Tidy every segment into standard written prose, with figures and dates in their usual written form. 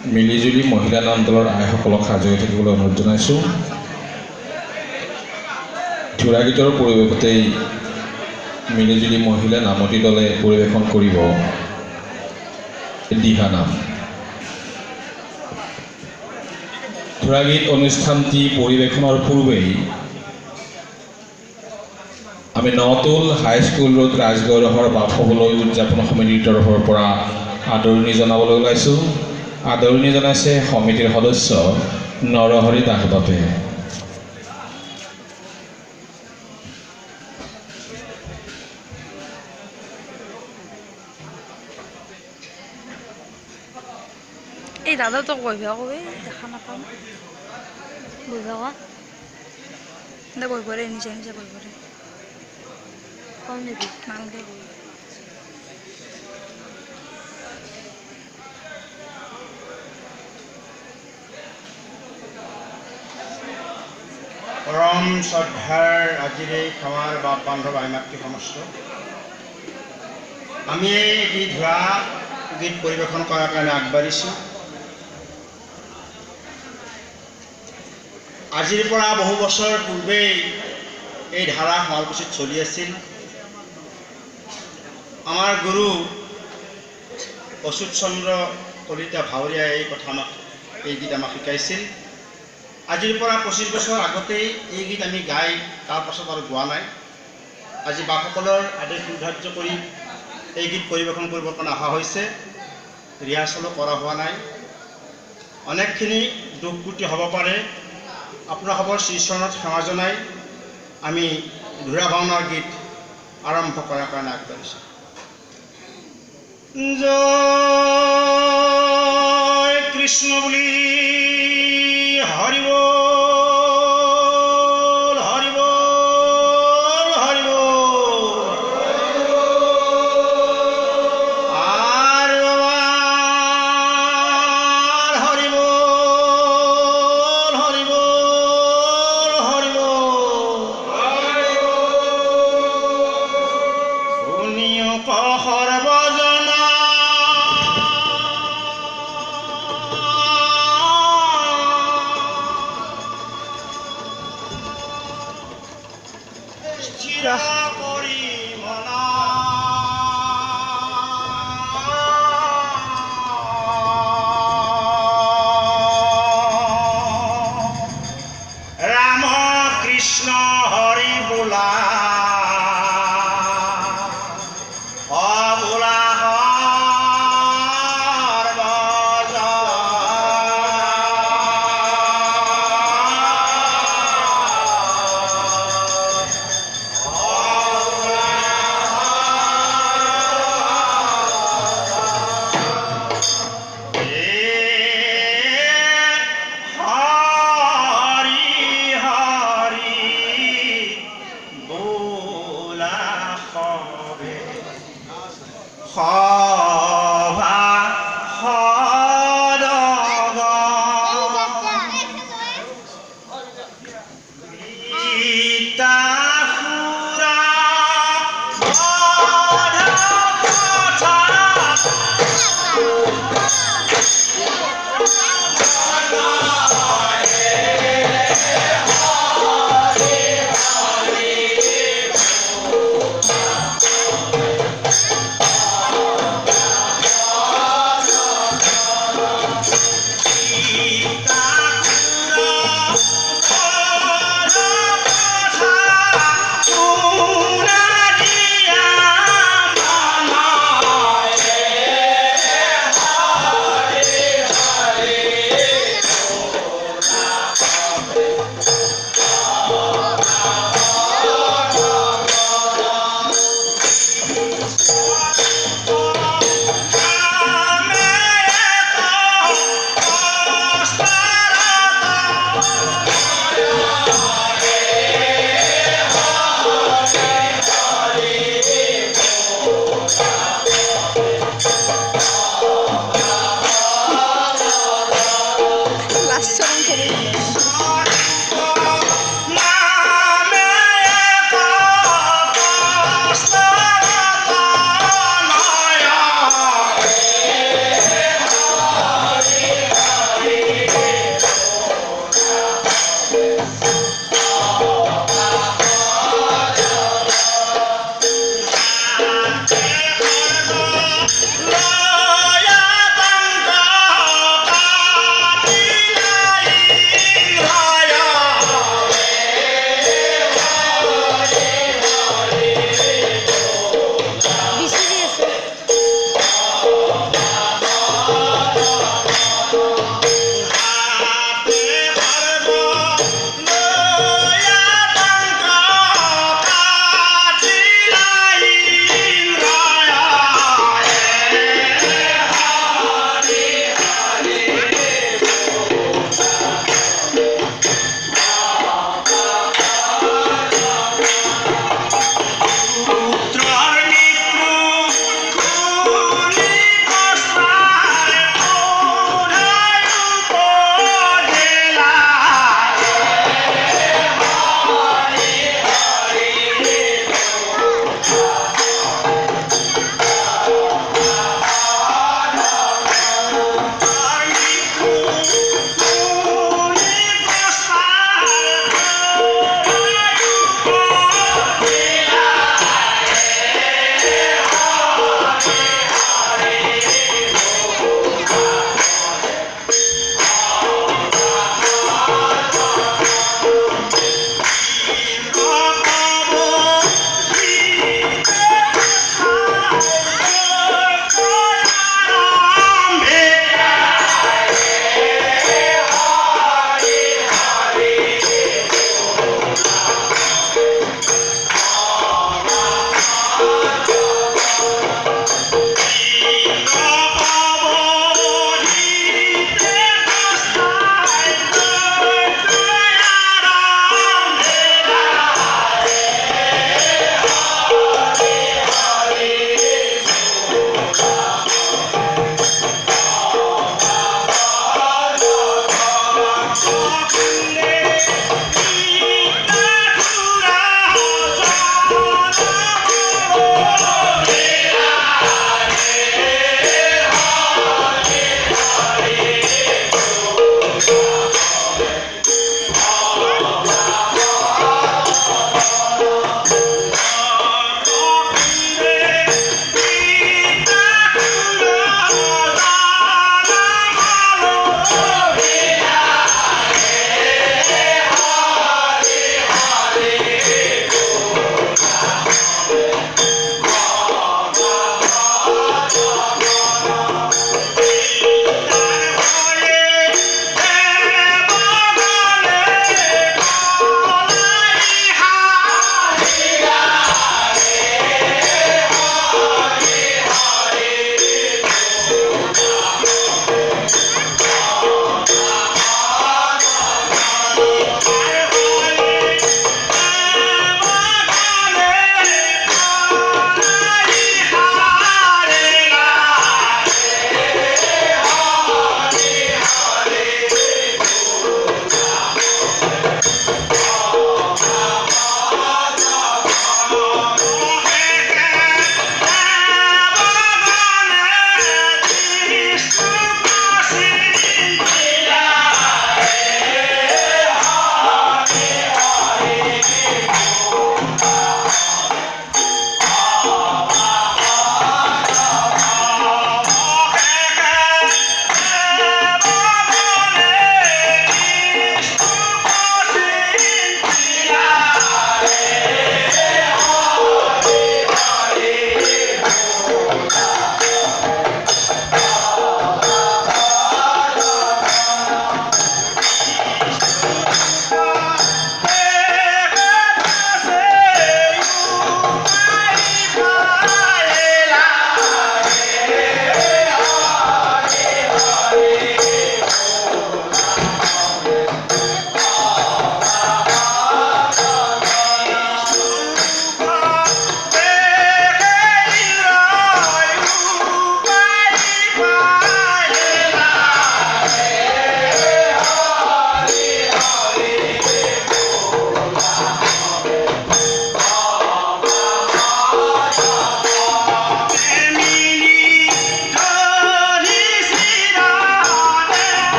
মিলিজুলি মহিলা নাম দলৰ আইসকলক সাজু হৈ থাকিবলৈ অনুৰোধ জনাইছোঁ। ধুৰা গীতৰ পৰিৱেশতেই মিলিজুলি মহিলা নামতি দলে পৰিৱেশন কৰিব দিহা নাম। ধুৰা গীত অনুষ্ঠানটি পৰিৱেশনৰ পূৰ্বেই আমি নতুল হাইস্কুল ৰোড ৰাজগড়ৰ বাপসকললৈ উদযাপন সমিতিৰ তৰফৰ পৰা আদৰণি জনাবলৈ ওলাইছোঁ। আদৰণি জনাইছে সমিতিৰ সদস্য নৰহৰি দাস বাপে। এই দাদা তো বহিব কবি দেখা নাপাম বহিব দে বহিবৰে নিজে নিজে বহিবৰে কম নেকি নালগে বহিব। পৰম শ্ৰদ্ধাৰ আজিৰ এই সেৱাৰ বাপ বান্ধৱ আইমাতৃ সমস্ত আমি এই ধুৰা গীত পৰিৱেশন কৰাৰ কাৰণে আগবাঢ়িছোঁ। আজিৰ পৰা বহু বছৰ পূৰ্বেই এই ধাৰা শুৱালকুছিত চলি আছিল। আমাৰ গুৰু অচ্যুত চন্দ্ৰ কলিতা ভাৱৰীয়াই এই কথা এই গীত আমাক শিকাইছিল। আজিৰ পৰা 25 বছৰ আগতেই এই গীত আমি গাই তাৰ পাছত আৰু গোৱা নাই। আজি বাপসকলৰ আদেশ নিৰ্ধাৰ্য কৰি এই গীত পৰিৱেশন কৰিবৰ কাৰণে অহা হৈছে। ৰিহাৰ্চলো কৰা হোৱা নাই। অনেকখিনি দুখ ক্ৰুটি হ'ব পাৰে। আপোনালোকৰ শ্ৰীচৰণত সেৱা জনাই আমি ধুৰা ভাওনাৰ গীত আৰম্ভ কৰাৰ কাৰণে আগবাঢ়িছোঁ। জয় কৃষ্ণ বুলি হৰি বল হৰি বল হৰি বল আর বাবা হরি বল হরি বল হরি বল শুনিও সর্বজনা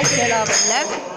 Right, left.